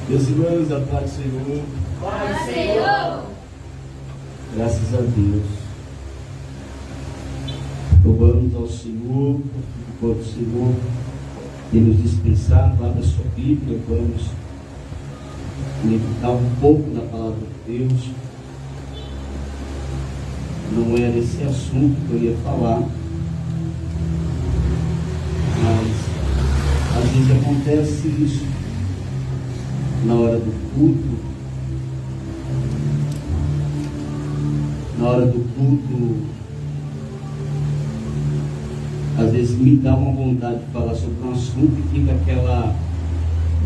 Meus irmãos, a paz do Senhor. Paz do Senhor. Graças a Deus. Louvamos ao Senhor, porque o Senhor tem nos dispensado. Abra sua Bíblia, vamos meditar um pouco na palavra de Deus. Não era esse assunto que eu ia falar, mas às vezes acontece isso na hora do culto. Na hora do culto, às vezes me dá uma vontade de falar sobre um assunto e fica aquela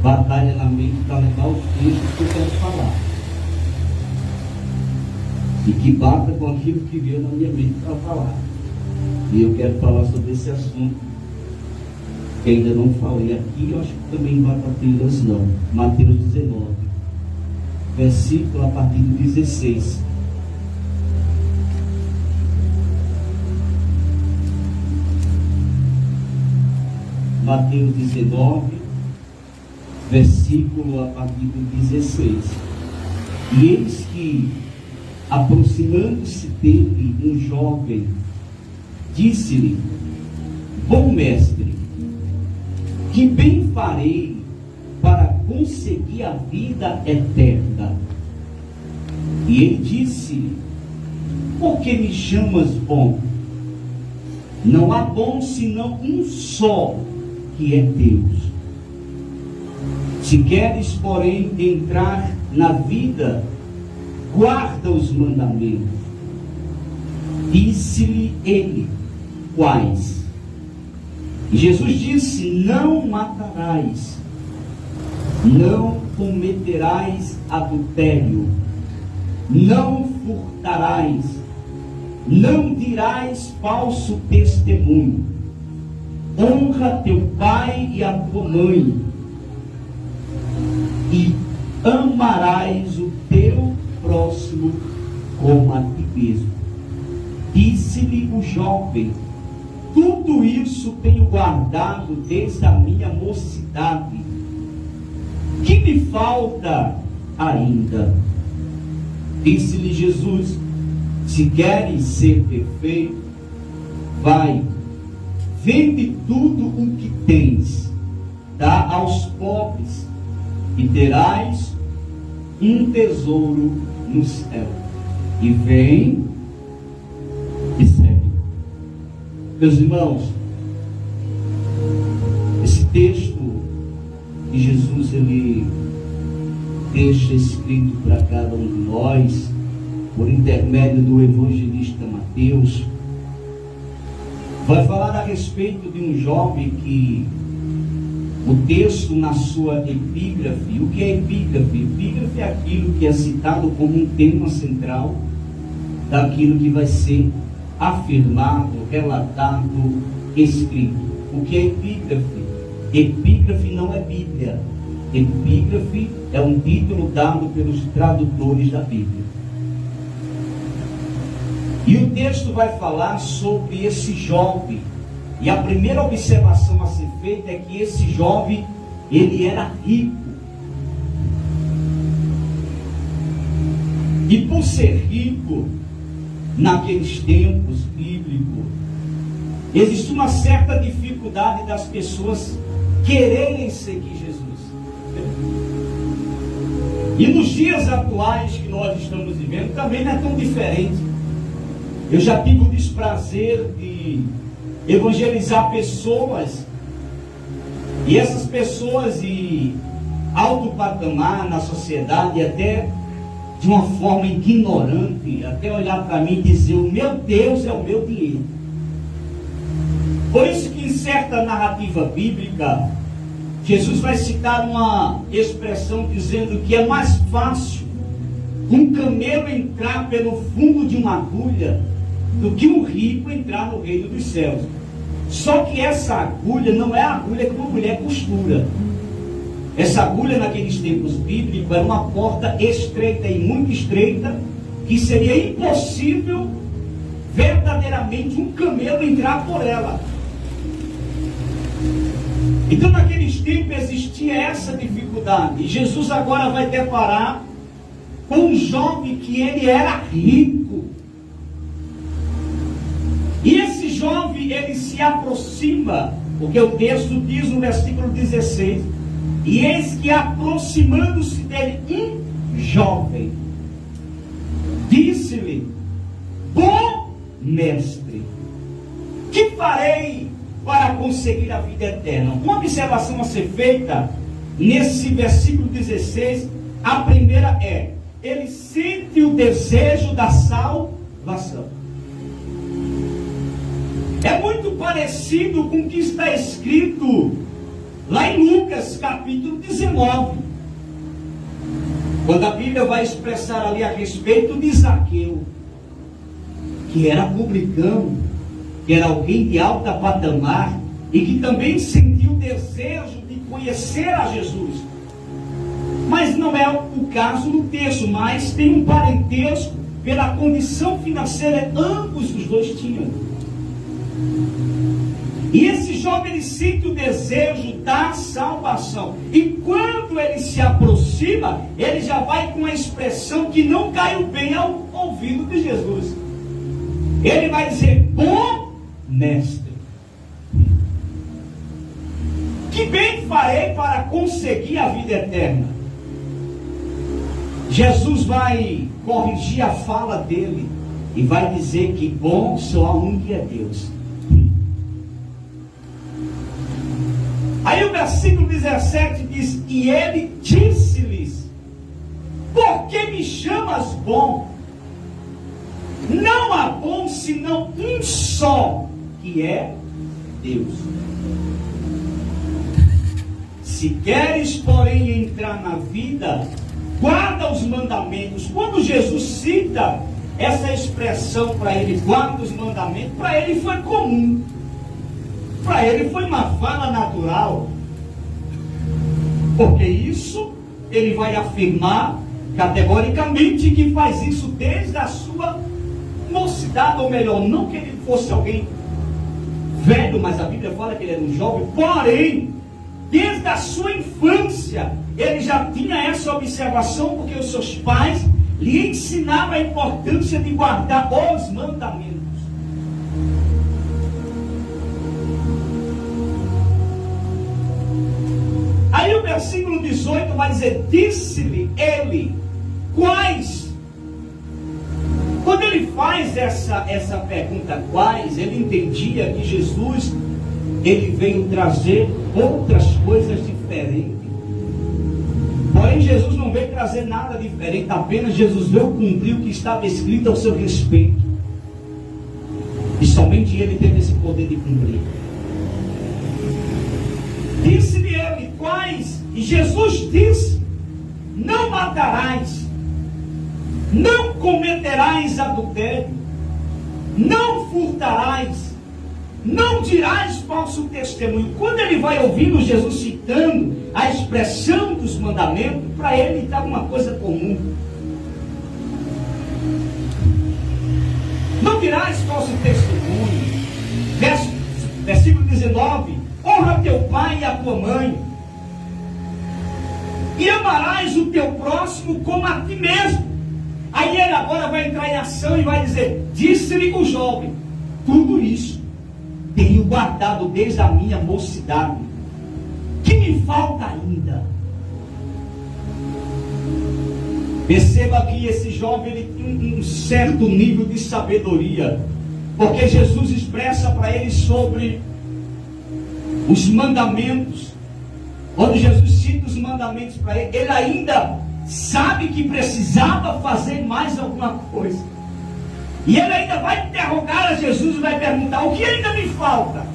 batalha na mente para levar o texto que eu quero falar. E que bata com aquilo que veio na minha mente para falar. E eu quero falar sobre esse assunto que ainda não falei aqui. Eu acho que também vai para trilhas não. Mateus 19, versículo a partir do 16. Mateus 19, versículo a partir do 16. E eis que, aproximando-se dele um jovem, disse-lhe: Bom mestre, que bem farei para conseguir a vida eterna? E ele disse-lhe: Por que me chamas bom? Não há bom senão um só, que é Deus. Se queres, porém, entrar na vida, guarda os mandamentos. Disse-lhe ele: Quais? E Jesus disse: Não matarás, não cometerás adultério, não furtarás, não dirás falso testemunho, honra teu pai e a tua mãe, e amarás o teu próximo como a ti mesmo. Disse-lhe o jovem: Tudo isso tenho guardado desde a minha mocidade. Que me falta ainda? Disse-lhe Jesus: Se queres ser perfeito, vai, vende tudo o que tens, dá aos pobres, e terás um tesouro no céu. E vem e segue. Meus irmãos, esse texto que Jesus ele deixa escrito para cada um de nós, por intermédio do evangelista Mateus, vai falar a respeito de um jovem que o texto na sua epígrafe. O que é epígrafe? Epígrafe é aquilo que é citado como um tema central daquilo que vai ser afirmado, relatado, escrito. O que é epígrafe? Epígrafe não é Bíblia. Epígrafe é um título dado pelos tradutores da Bíblia. E o texto vai falar sobre esse jovem. E a primeira observação a ser feita é que esse jovem, ele era rico. E por ser rico, naqueles tempos bíblicos, existe uma certa dificuldade das pessoas quererem seguir Jesus. E nos dias atuais que nós estamos vivendo, também não é tão diferente. Eu já tive o desprazer de evangelizar pessoas, e essas pessoas de alto patamar na sociedade, até de uma forma ignorante, até olhar para mim e dizer: o meu Deus é o meu dinheiro. Por isso que em certa narrativa bíblica, Jesus vai citar uma expressão dizendo que é mais fácil um camelo entrar pelo fundo de uma agulha do que um rico entrar no reino dos céus. Só que essa agulha não é a agulha que uma mulher costura. Essa agulha naqueles tempos bíblicos era uma porta estreita e muito estreita, que seria impossível verdadeiramente um camelo entrar por ela. Então naqueles tempos existia essa dificuldade. E Jesus agora vai deparar com um jovem que ele era rico. E esse jovem, ele se aproxima, porque o texto diz no versículo 16, e eis que aproximando-se dele um jovem, disse-lhe: bom mestre, que farei para conseguir a vida eterna? Uma observação a ser feita nesse versículo 16, a primeira é: ele sente o desejo da salvação. É muito parecido com o que está escrito lá em Lucas capítulo 19, quando a Bíblia vai expressar ali a respeito de Zaqueu, que era publicano, que era alguém de alta patamar e que também sentiu o desejo de conhecer a Jesus. Mas não é o caso no texto, mas tem um parentesco pela condição financeira, ambos os dois tinham. E esse jovem, ele sente o desejo da salvação. E quando ele se aproxima, ele já vai com a expressão que não caiu bem ao ouvido de Jesus. Ele vai dizer: bom mestre, que bem farei para conseguir a vida eterna? Jesus vai corrigir a fala dele e vai dizer que bom só há um, que é Deus. Aí o versículo 17 diz: e ele disse-lhes: por que me chamas bom? Não há bom senão um só, que é Deus. Se queres, porém, entrar na vida, guarda os mandamentos. Quando Jesus cita essa expressão para ele, guarda os mandamentos, para ele foi comum. Para ele foi uma fala natural. Porque isso ele vai afirmar categoricamente que faz isso desde a sua mocidade, ou melhor, não que ele fosse alguém velho, mas a Bíblia fala que ele era um jovem, porém, desde a sua infância, ele já tinha essa observação, porque os seus pais lhe ensinavam a importância de guardar os mandamentos. Aí o versículo 18 vai dizer: disse-lhe ele, quais? Quando ele faz essa pergunta, quais, ele entendia que Jesus, ele veio trazer outras coisas diferentes. Porém, Jesus não veio trazer nada diferente, apenas Jesus veio cumprir o que estava escrito ao seu respeito. E somente ele teve esse poder de cumprir. Disse-lhe ele, quais? E Jesus disse: não matarás, não cometerás adultério, não furtarás, não dirás falso testemunho. Quando ele vai ouvindo Jesus citando a expressão dos mandamentos, para ele está uma coisa comum. Não dirás falso testemunho. Versículo 19: honra teu pai e a tua mãe, e amarás o teu próximo como a ti mesmo. Aí ele agora vai entrar em ação e vai dizer: disse-lhe o jovem, tudo isso tenho guardado desde a minha mocidade. Que me falta ainda? Perceba que esse jovem, ele tem um certo nível de sabedoria, porque Jesus expressa para ele sobre os mandamentos. Quando Jesus cita os mandamentos para ele, ele ainda sabe que precisava fazer mais alguma coisa. E ele ainda vai interrogar a Jesus e vai perguntar: o que ainda me falta?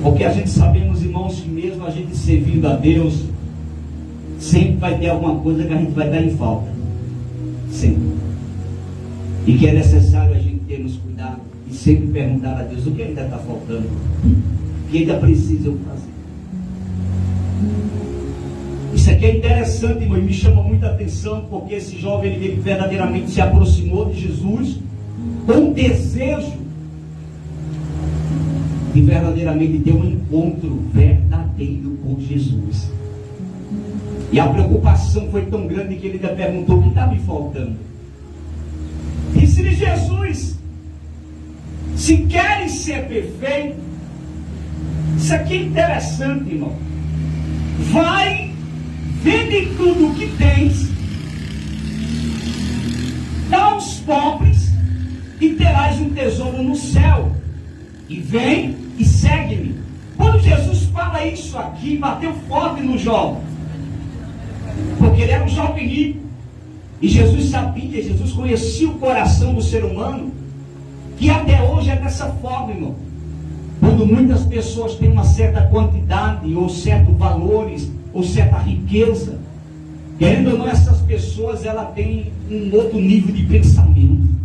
Porque a gente sabemos, irmãos, que mesmo a gente servindo a Deus, sempre vai ter alguma coisa que a gente vai estar em falta. Sempre. E que é necessário a gente termos cuidado e sempre perguntar a Deus: o que ainda está faltando? O que ainda precisa eu fazer? Isso aqui é interessante, irmão, e me chama muita atenção, porque esse jovem, ele verdadeiramente se aproximou de Jesus com desejo de verdadeiramente ter um encontro verdadeiro com Jesus. E a preocupação foi tão grande que ele ainda perguntou: o que está me faltando? Disse-lhe Jesus: se queres ser perfeito, isso aqui é interessante, irmão. Vai, vende tudo o que tens, dá aos pobres e terás um tesouro no céu. E vem e segue-me. Quando Jesus fala isso aqui, bateu forte no jovem, porque ele era um jovem rico. E Jesus sabia, Jesus conhecia o coração do ser humano, que até hoje é dessa forma, irmão. Quando muitas pessoas têm uma certa quantidade, ou certos valores, ou certa riqueza, querendo ou não, essas pessoas, elas têm um outro nível de pensamento.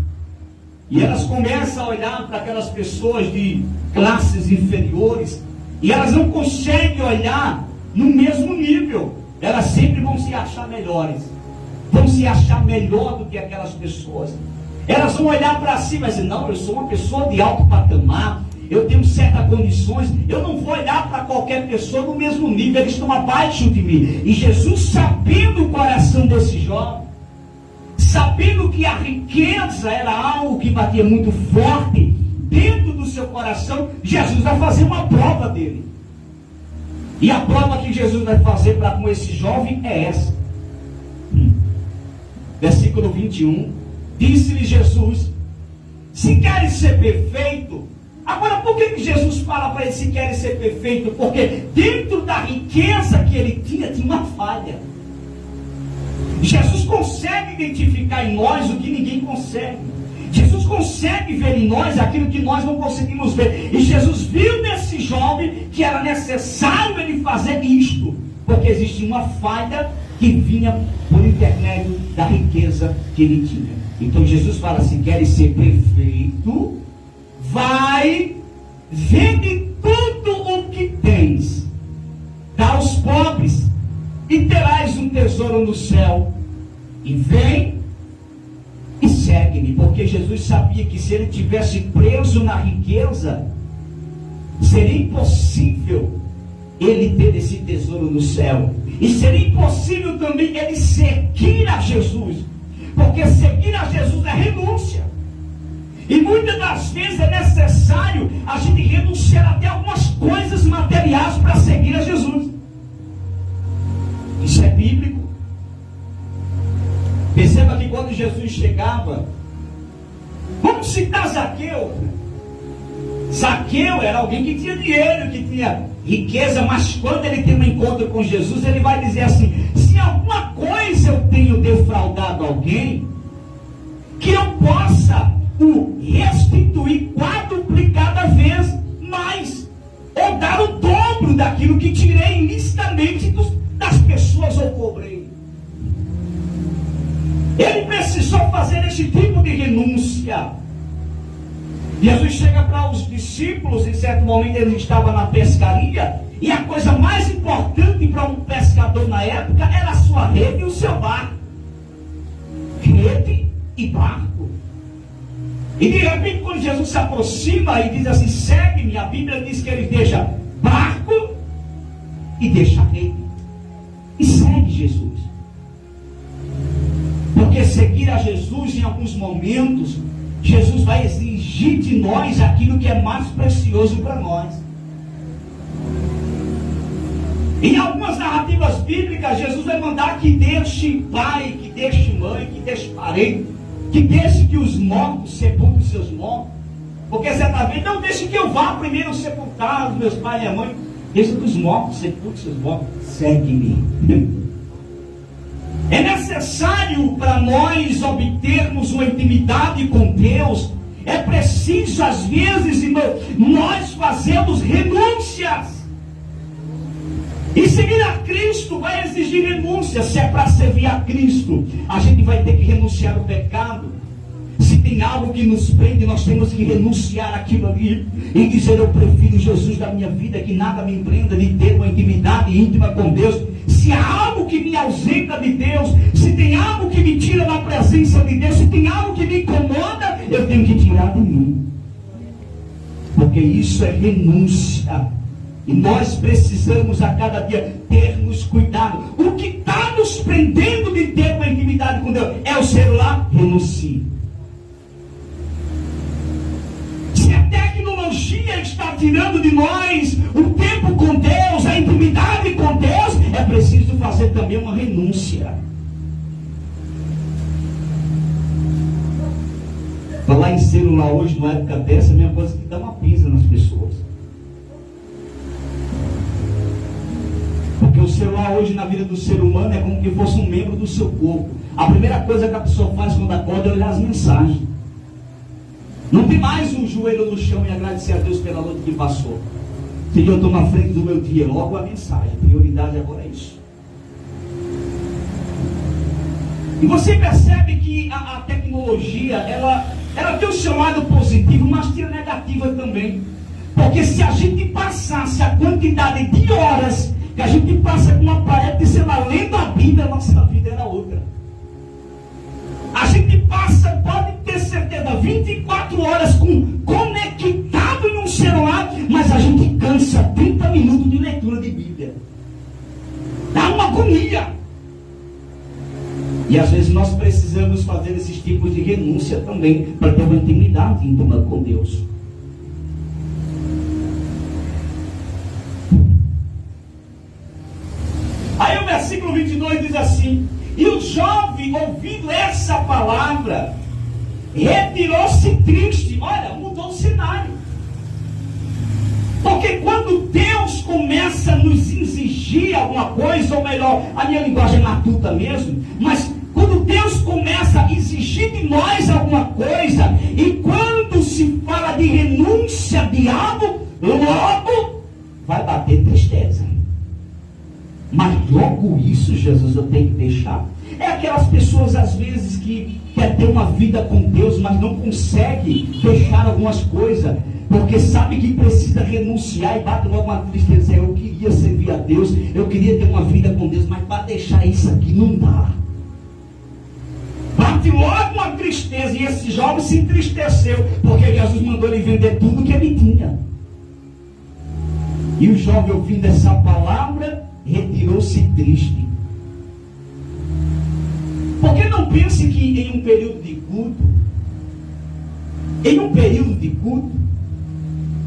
E elas começam a olhar para aquelas pessoas de classes inferiores, e elas não conseguem olhar no mesmo nível. Elas sempre vão se achar melhores, vão se achar melhor do que aquelas pessoas. Elas vão olhar para si, mas dizer: não, eu sou uma pessoa de alto patamar, eu tenho certas condições, eu não vou olhar para qualquer pessoa no mesmo nível, eles estão abaixo de mim. E Jesus, sabendo o coração desse jovem, sabendo que a riqueza era algo que batia muito forte dentro do seu coração, Jesus vai fazer uma prova dele. E a prova que Jesus vai fazer para com esse jovem é essa. Versículo 21. Disse-lhe Jesus: se queres ser perfeito. Agora, por que Jesus fala para ele se queres ser perfeito? Porque dentro da riqueza que ele tinha uma falha. Jesus consegue identificar em nós o que ninguém consegue. Jesus consegue ver em nós aquilo que nós não conseguimos ver. E Jesus viu nesse jovem que era necessário ele fazer isto, porque existia uma falha que vinha por intermédio da riqueza que ele tinha. Então Jesus fala: se queres ser perfeito, vai, vende tudo o que tens, dá aos pobres e terás um tesouro no céu, e vem e segue-me. Porque Jesus sabia que se ele tivesse preso na riqueza, seria impossível ele ter esse tesouro no céu, e seria impossível também ele seguir a Jesus, porque seguir a Jesus é renúncia. E muitas das vezes é necessário a gente renunciar até algumas coisas materiais para seguir a Jesus. Isso é bíblico. Perceba que quando Jesus chegava, vamos citar Zaqueu. Zaqueu era alguém que tinha dinheiro, que tinha riqueza, mas quando ele tem um encontro com Jesus, ele vai dizer assim: se alguma coisa eu tenho defraudado alguém, que eu possa o restituir quadruplicada vez mais, ou dar o dobro daquilo que tirei ilicitamente das pessoas ou cobrei. Ele precisou fazer esse tipo de renúncia. Jesus chega para os discípulos, em certo momento ele estava na pescaria, e a coisa mais importante para um pescador na época era a sua rede e o seu barco. Rede e barco. E de repente, quando Jesus se aproxima e diz assim: segue-me, a Bíblia diz que ele deixa barco e deixa rede e segue Jesus. Porque seguir a Jesus, em alguns momentos, Jesus vai exigir de nós aquilo que é mais precioso para nós. Em algumas narrativas bíblicas, Jesus vai mandar que deixe pai, que deixe mãe, que deixe parente, que deixe que os mortos sepultem seus mortos. Porque certa vez, não deixe que eu vá primeiro sepultar os meus pais e a mãe. Deixe que os mortos sepultem seus mortos. Segue-me. É necessário para nós obtermos uma intimidade com Deus. É preciso, às vezes, irmão, nós fazermos renúncias. E seguir a Cristo vai exigir renúncia. Se é para servir a Cristo, a gente vai ter que renunciar ao pecado. Se tem algo que nos prende, nós temos que renunciar aquilo ali e dizer: eu prefiro Jesus da minha vida, que nada me prenda de ter uma intimidade íntima com Deus. Se há algo que me ausenta de Deus, se tem algo que me tira da presença de Deus, se tem algo que me incomoda, eu tenho que tirar de mim. Porque isso é renúncia. E nós precisamos a cada dia termos cuidado. O que está nos prendendo de ter uma intimidade com Deus é o celular? Renuncie. Se a tecnologia está tirando de nós o tempo com Deus, a intimidade com Deus, é preciso fazer também uma renúncia. Falar em celular hoje, numa época dessa, é a mesma coisa que dá uma pisa nas pessoas. Porque o celular hoje na vida do ser humano é como que fosse um membro do seu corpo. A primeira coisa que a pessoa faz quando acorda é olhar as mensagens. Não tem mais um joelho no chão e agradecer a Deus pela noite que passou. Senhor, eu estou na frente do meu dia, logo a mensagem. A prioridade agora é isso. E você percebe que a tecnologia, ela tem o seu lado positivo, mas tem a negativa também. Porque se a gente passasse a quantidade de horas que a gente passa com uma parede, sei lá, lendo a Bíblia, a nossa vida era outra. A gente passa, pode ter certeza, 24 horas conectado em um celular, mas a gente cansa 30 minutos de leitura de Bíblia. Dá uma agonia. E às vezes nós precisamos fazer esses tipos de renúncia também, para ter uma intimidade íntima com Deus. Aí o versículo 22 diz assim: e o jovem, ouvindo essa palavra, retirou-se triste. Olha, mudou o cenário. Porque quando Deus começa a nos exigir alguma coisa, ou melhor, a minha linguagem é matuta mesmo, mas quando Deus começa a exigir de nós alguma coisa, e quando se fala de renúncia, diabo, logo vai bater tristeza. Mas logo isso, Jesus, eu tenho que deixar. É aquelas pessoas às vezes que quer ter uma vida com Deus, mas não consegue deixar algumas coisas, porque sabe que precisa renunciar, e bate logo uma tristeza. Eu queria servir a Deus, eu queria ter uma vida com Deus, mas para deixar isso aqui não dá. Bate logo uma tristeza, e esse jovem se entristeceu, porque Jesus mandou ele vender tudo que ele tinha. E o jovem, ouvindo essa palavra, retirou-se triste. Porque não pense que em um período de culto,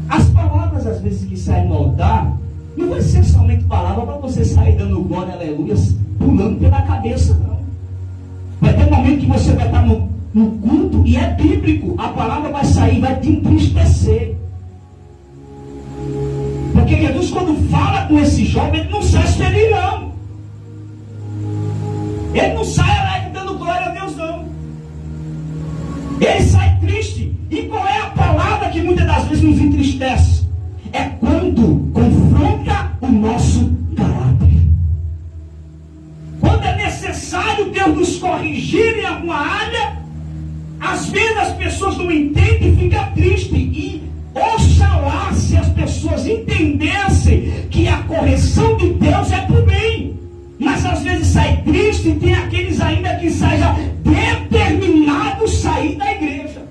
as palavras às vezes que saem no altar, não vai ser somente palavra para você sair dando glória, aleluia, pulando pela cabeça, não. Vai ter um momento que você vai estar no culto, e é bíblico, a palavra vai sair, vai te entristecer. Porque Jesus, quando fala com esse jovem, ele não sai feliz, não. Ele não sai alegre dando glória a Deus, não. Ele sai triste. E qual é a palavra que muitas das vezes nos entristece? É quando confronta o nosso caráter. Quando é necessário Deus nos corrigir em alguma área, às vezes as pessoas não entendem e ficam tristes. E oxalá se as pessoas entendessem que a correção de Deus é por bem. Mas às vezes sai triste, e tem aqueles ainda que saem já determinados a sair da igreja.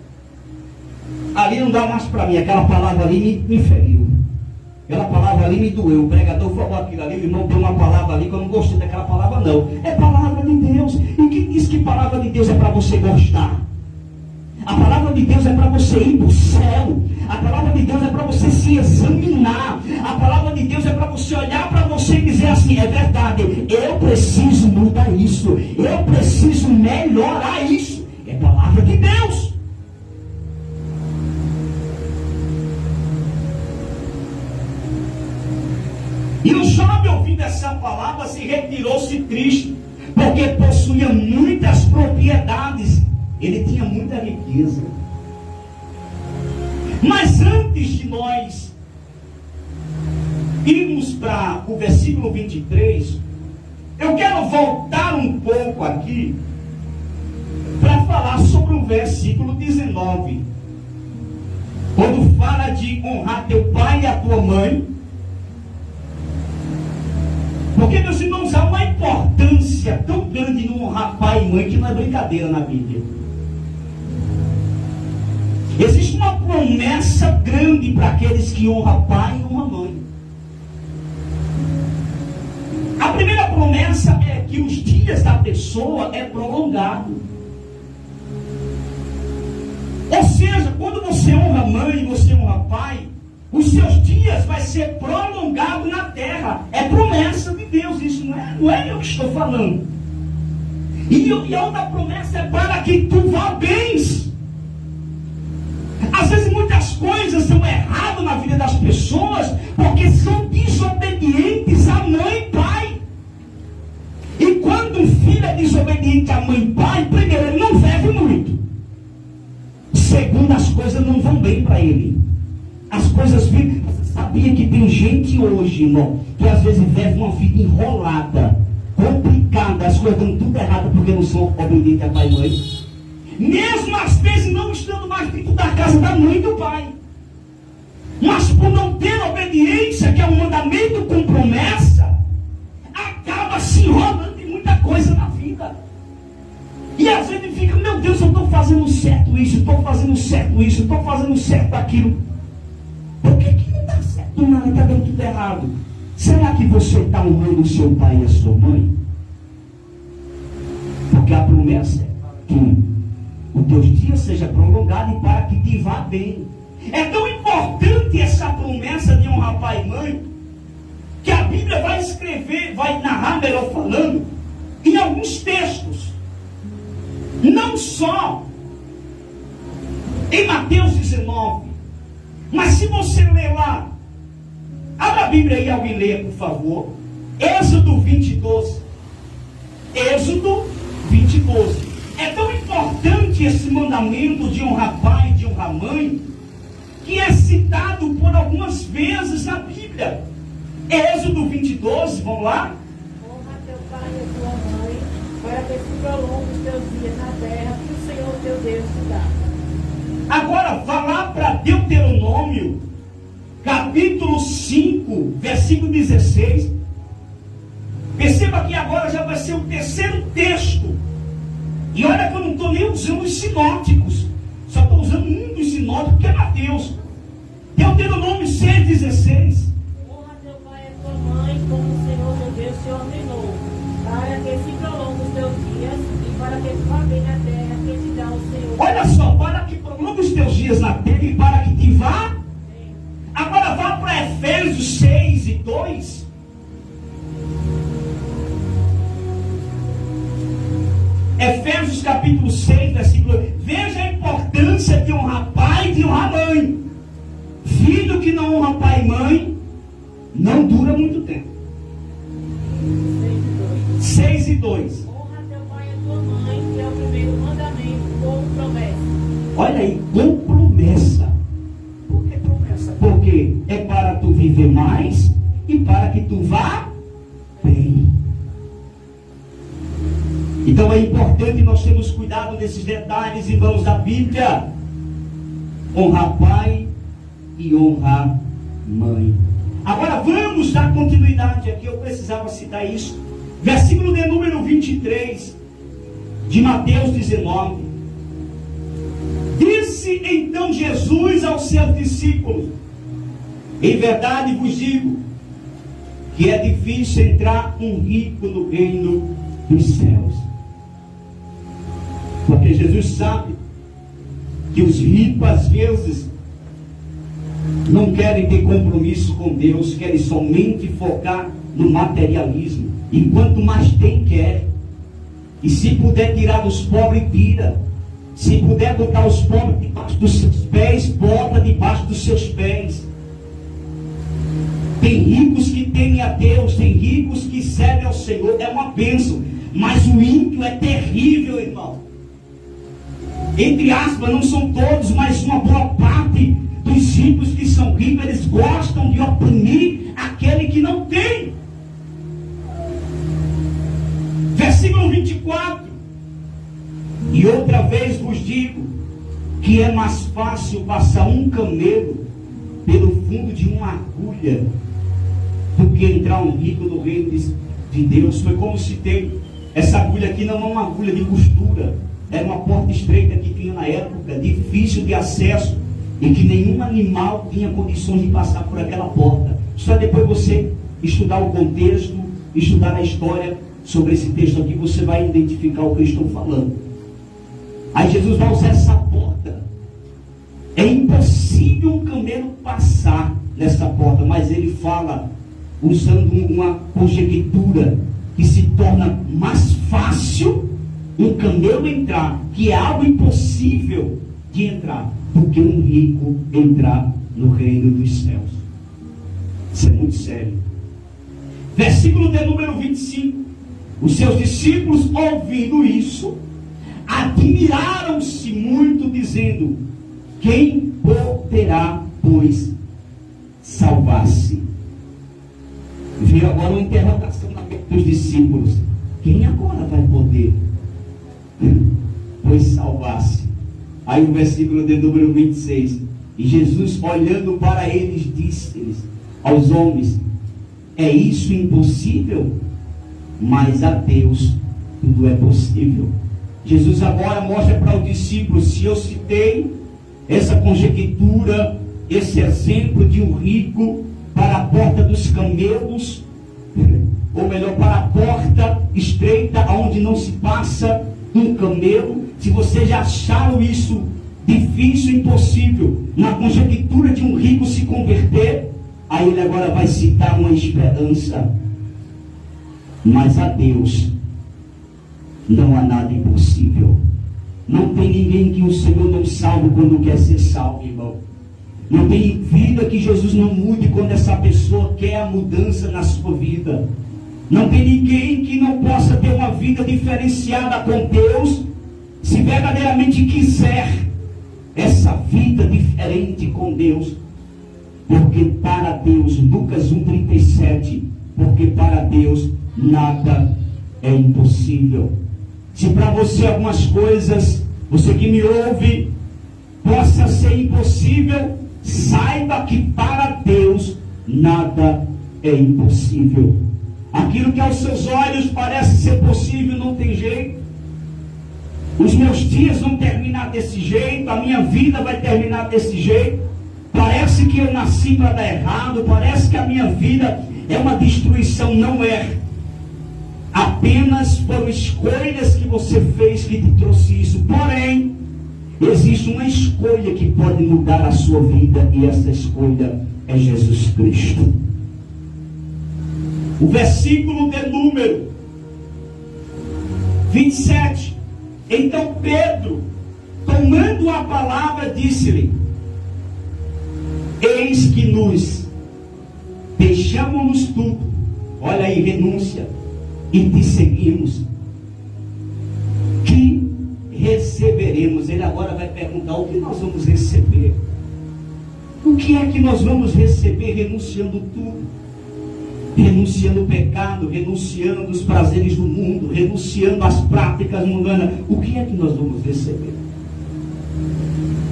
Ali não dá mais para mim, aquela palavra ali me feriu. Aquela palavra ali me doeu. O pregador falou aquilo ali, o irmão deu uma palavra ali que eu não gostei daquela palavra, não. É palavra de Deus. E quem diz que palavra de Deus é para você gostar? A palavra de Deus é para você ir para o céu. A palavra de Deus é para você se examinar. A palavra de Deus é para você olhar para você e dizer assim: é verdade, eu preciso mudar isso, eu preciso melhorar isso. É a palavra de Deus. E o jovem, ouvindo essa palavra, se retirou-se triste, porque possuía muitas propriedades. Ele tinha muita riqueza. Mas antes de nós irmos para o versículo 23, eu quero voltar um pouco aqui para falar sobre o versículo 19. Quando fala de honrar teu pai e a tua mãe. Porque, meus irmãos, há uma importância tão grande no honrar pai e mãe que não é brincadeira na Bíblia. Existe uma promessa grande para aqueles que honram pai e honram mãe. A primeira promessa é que os dias da pessoa é prolongado. Ou seja, quando você honra mãe e você honra pai, os seus dias vai ser prolongado na terra. É promessa de Deus, isso não é eu que estou falando. E a outra promessa é para que tu vá bens. Às vezes muitas coisas são erradas na vida das pessoas porque são desobedientes a mãe e pai. E quando um filho é desobediente a mãe e pai, primeiro, ele não vive muito. Segundo, as coisas não vão bem para ele. As coisas vivem. Você sabia que tem gente hoje, irmão, que às vezes vive uma vida enrolada, complicada, as coisas dão tudo errado porque não são obedientes a pai e mãe. Mesmo às vezes não estando mais dentro da casa da mãe e do pai. Mas por não ter obediência, que é um mandamento com promessa, acaba se enrolando em muita coisa na vida. E às vezes fica, meu Deus, eu estou fazendo certo isso, estou fazendo certo isso, estou fazendo certo aquilo. Por que não está certo nada, está dando tudo errado? Será que você está honrando o seu pai e a sua mãe? Porque a promessa é que o teu dia seja prolongado e para que te vá bem. É tão importante essa promessa de honrar pai e mãe, que a Bíblia vai escrever, vai narrar, melhor falando, em alguns textos. Não só em Mateus 19, mas se você ler lá, abra a Bíblia aí, alguém leia, por favor, Êxodo 20, 12. Êxodo 20, 12. É tão importante esse mandamento de honrar pai e de honrar mãe, que é citado por algumas vezes na Bíblia. Êxodo 20, 12, vamos lá? Honra teu pai e a tua mãe, para que se prolongue os teus dias na terra, que o Senhor teu Deus te dá. Agora, vá lá para Deuteronômio, capítulo 5, versículo 16. Perceba que agora já vai ser o terceiro texto. E olha que eu não estou nem usando os sinóticos. Só estou usando um dos sinóticos, que é Mateus. Deuteronômio 6,16. Honra teu pai e a tua mãe, como o Senhor teu Deus te ordenou, para que se prolongue os teus dias e para que tu vá bem na terra que te dá o Senhor. Olha só, para que prolongue os teus dias na terra e para que te vá. Agora vá para Efésios 6 e 2. Efésios capítulo 6, versículo 2. Veja a importância de honrar pai e de honrar mãe. Filho que não honra pai e mãe não dura muito tempo. 6 e 2. Honra teu pai e a tua mãe, que é o primeiro mandamento, com promessa. Olha aí, com promessa. Por que promessa? Porque é para tu viver mais e para que tu vá bem. Então é importante nós termos cuidado desses detalhes, irmãos, da Bíblia. Honrar pai e honrar mãe. Agora vamos dar continuidade aqui, eu precisava citar isso. Versículo de número 23 de Mateus 19. Disse então Jesus aos seus discípulos: em verdade vos digo que é difícil entrar um rico no reino dos céus. Porque Jesus sabe que os ricos às vezes não querem ter compromisso com Deus, querem somente focar no materialismo. E quanto mais tem, quer. E se puder tirar dos pobres, tira. Se puder botar os pobres debaixo dos seus pés, bota debaixo dos seus pés. Tem ricos que temem a Deus, tem ricos que servem ao Senhor, é uma bênção. Mas o ímpio é terrível, irmão. Entre aspas, não são todos, mas uma boa parte dos ímpios que são ricos, eles gostam de oprimir aquele que não tem. Versículo 24. E outra vez vos digo que é mais fácil passar um camelo pelo fundo de uma agulha do que entrar um rico no reino de Deus. Foi como se tem essa agulha aqui, não é uma agulha de costura, era uma porta estreita que tinha na época, difícil de acesso, e que nenhum animal tinha condições de passar por aquela porta. Só depois você estudar o contexto, estudar a história sobre esse texto aqui, você vai identificar o que eu estou falando. Aí Jesus vai usar essa porta. É impossível um camelo passar nessa porta, mas ele fala usando uma conjectura que se torna mais fácil um camelo entrar, que é algo impossível de entrar, do que um rico entrar no reino dos céus. Isso é muito sério. Versículo de número 25. Os seus discípulos, ouvindo isso, admiraram-se muito, dizendo: quem poderá, pois, salvar-se? Veio agora uma interrogação na mente dos discípulos: quem agora vai poder, pois, salvar-se? Aí o versículo de número 26. E Jesus, olhando para eles, disse-lhes, aos homens: é isso impossível? Mas a Deus tudo é possível. Jesus agora mostra para os discípulos: se eu citei essa conjectura, esse exemplo de um rico para a porta dos camelos, ou melhor, para a porta estreita onde não se passa um camelo, se vocês já acharam isso difícil, impossível, na conjectura de um rico se converter, aí ele agora vai citar uma esperança. Mas a Deus não há nada impossível. Não tem ninguém que o Senhor não salve quando quer ser salvo, irmão. Não tem vida que Jesus não mude quando essa pessoa quer a mudança na sua vida. Não tem ninguém que não possa ter uma vida diferenciada com Deus, se verdadeiramente quiser essa vida diferente com Deus. Porque para Deus, Lucas 1,37, porque para Deus nada é impossível. Se para você algumas coisas, você que me ouve, possa ser impossível, saiba que para Deus nada é impossível. Aquilo que aos seus olhos parece ser possível, não tem jeito. Os meus dias vão terminar desse jeito, a minha vida vai terminar desse jeito. Parece que eu nasci para dar errado, parece que a minha vida é uma destruição. Não é. Apenas foram escolhas que você fez que te trouxe isso. Porém, existe uma escolha que pode mudar a sua vida, e essa escolha é Jesus Cristo. O versículo de número 27. Então Pedro, tomando a palavra, disse-lhe: eis que nos deixamos tudo, olha aí, renúncia, e te seguimos. Que receberemos? Ele agora vai perguntar: o que nós vamos receber? O que é que nós vamos receber renunciando tudo? Renunciando o pecado, renunciando os prazeres do mundo, renunciando as práticas mundanas. O que é que nós vamos receber?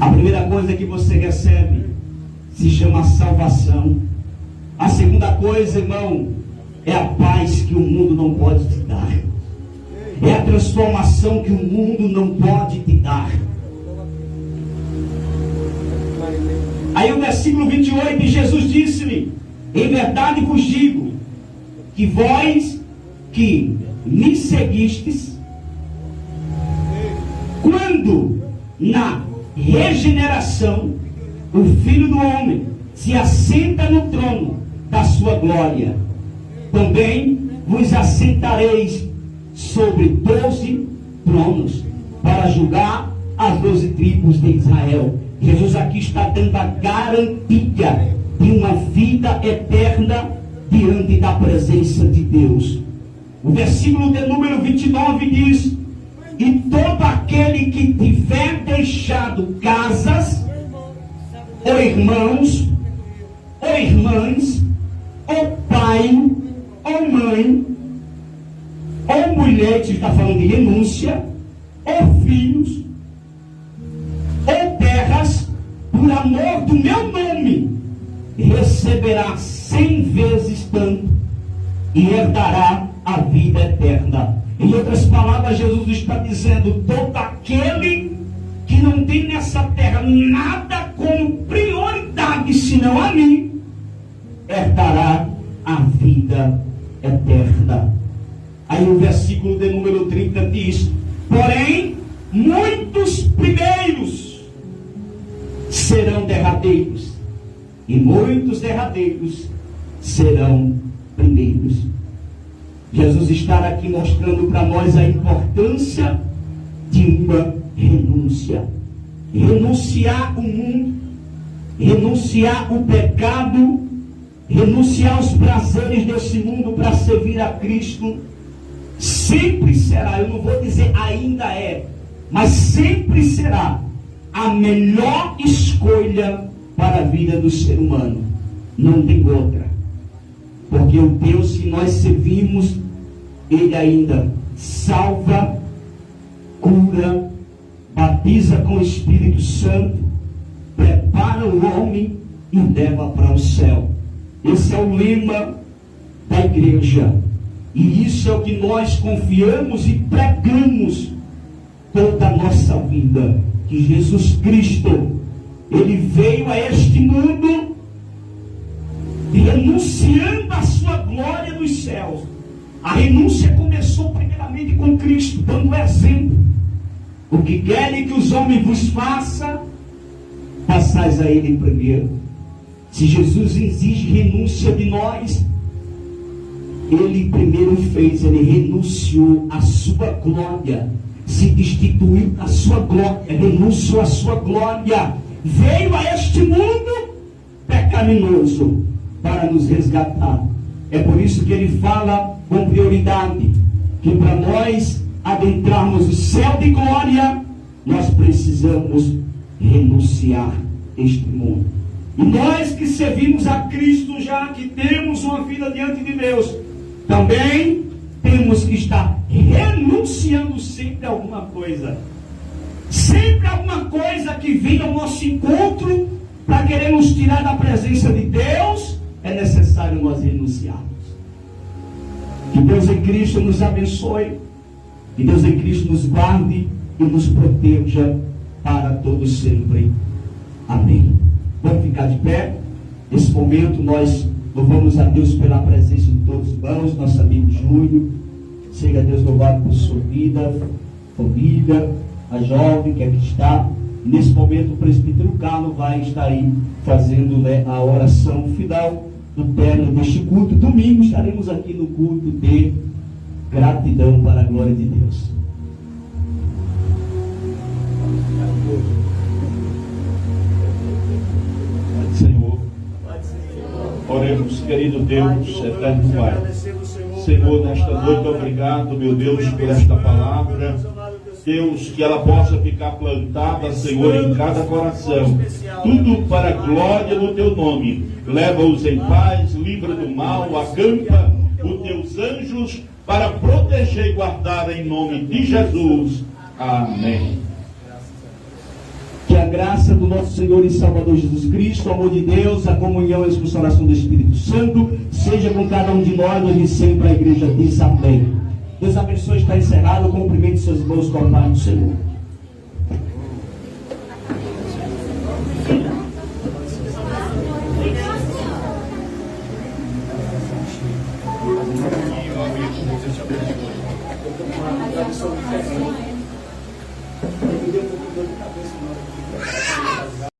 A primeira coisa que você recebe se chama salvação. A segunda coisa, irmão, é a paz que o mundo não pode te dar. É a transformação que o mundo não pode te dar. Aí o versículo 28, Jesus disse-lhe: em verdade vos digo, que vós que me seguistes, quando na regeneração o Filho do Homem se assenta no trono da sua glória, também vos assentareis sobre 12 tronos, para julgar as 12 tribos de Israel. Jesus aqui está dando a garantia de uma vida eterna diante da presença de Deus. O versículo de número 29 diz: e todo aquele que tiver deixado casas, ou irmãos, ou irmãs, ou pai, ou mãe, ou mulher, que está falando de renúncia, ou filhos, ou terras, por amor do meu nome, receberá 100 vezes tanto, e herdará a vida eterna. Em outras palavras, Jesus está dizendo: todo aquele que não tem nessa terra nada como prioridade senão a mim, herdará a vida eterna. Aí o versículo de número 30 diz: porém, muitos primeiros serão derradeiros, e muitos derradeiros serão primeiros. Jesus está aqui mostrando para nós a importância de uma renúncia. Renunciar o mundo, renunciar o pecado, renunciar os prazeres desse mundo para servir a Cristo, sempre será, eu não vou dizer ainda é, mas sempre será a melhor escolha para a vida do ser humano. Não tem outra. Porque o Deus que nós servimos, Ele ainda salva, cura, batiza com o Espírito Santo, prepara o homem e leva para o céu. Esse é o lema da igreja. E isso é o que nós confiamos e pregamos toda a nossa vida. Que Jesus Cristo, Ele veio a este mundo renunciando a sua glória dos céus. A renúncia começou primeiramente com Cristo, dando exemplo. O que querem que os homens vos façam, façais a Ele primeiro. Se Jesus exige renúncia de nós, Ele primeiro fez, Ele renunciou à sua glória, se destituiu da sua glória, renunciou à sua glória, veio a este mundo pecaminoso para nos resgatar. É por isso que Ele fala com prioridade, que para nós adentrarmos o céu de glória, nós precisamos renunciar este mundo. E nós que servimos a Cristo, já que temos uma vida diante de Deus, também temos que estar renunciando sempre a alguma coisa. Sempre alguma coisa que vem ao nosso encontro para querer nos tirar da presença de Deus, é necessário nós renunciarmos. Que Deus em Cristo nos abençoe, que Deus em Cristo nos guarde e nos proteja para todo sempre. Amém. Vamos ficar de pé. Nesse momento nós louvamos a Deus pela presença de todos os irmãos, nosso amigo Júlio. Seja Deus louvado por sua vida, família, a jovem que aqui está. Nesse momento o presbítero Carlos vai estar aí fazendo, a oração final do término deste culto. Domingo estaremos aqui no culto de gratidão para a glória de Deus. Senhor, oremos, querido Deus, eterno Pai. Senhor, nesta noite, obrigado, meu Deus, por esta palavra. Deus, que ela possa ficar plantada, Senhor, em cada coração. Tudo para a glória do Teu nome. Leva-os em paz, livra do mal, acampa os Teus anjos para proteger e guardar em nome de Jesus. Amém. Que a graça do nosso Senhor e Salvador Jesus Cristo, o amor de Deus, a comunhão e a consolação do Espírito Santo seja com cada um de nós, hoje e sempre. A igreja diz amém. Deus abençoe, está encerrado. Cumprimente seus irmãos com a paz do Senhor.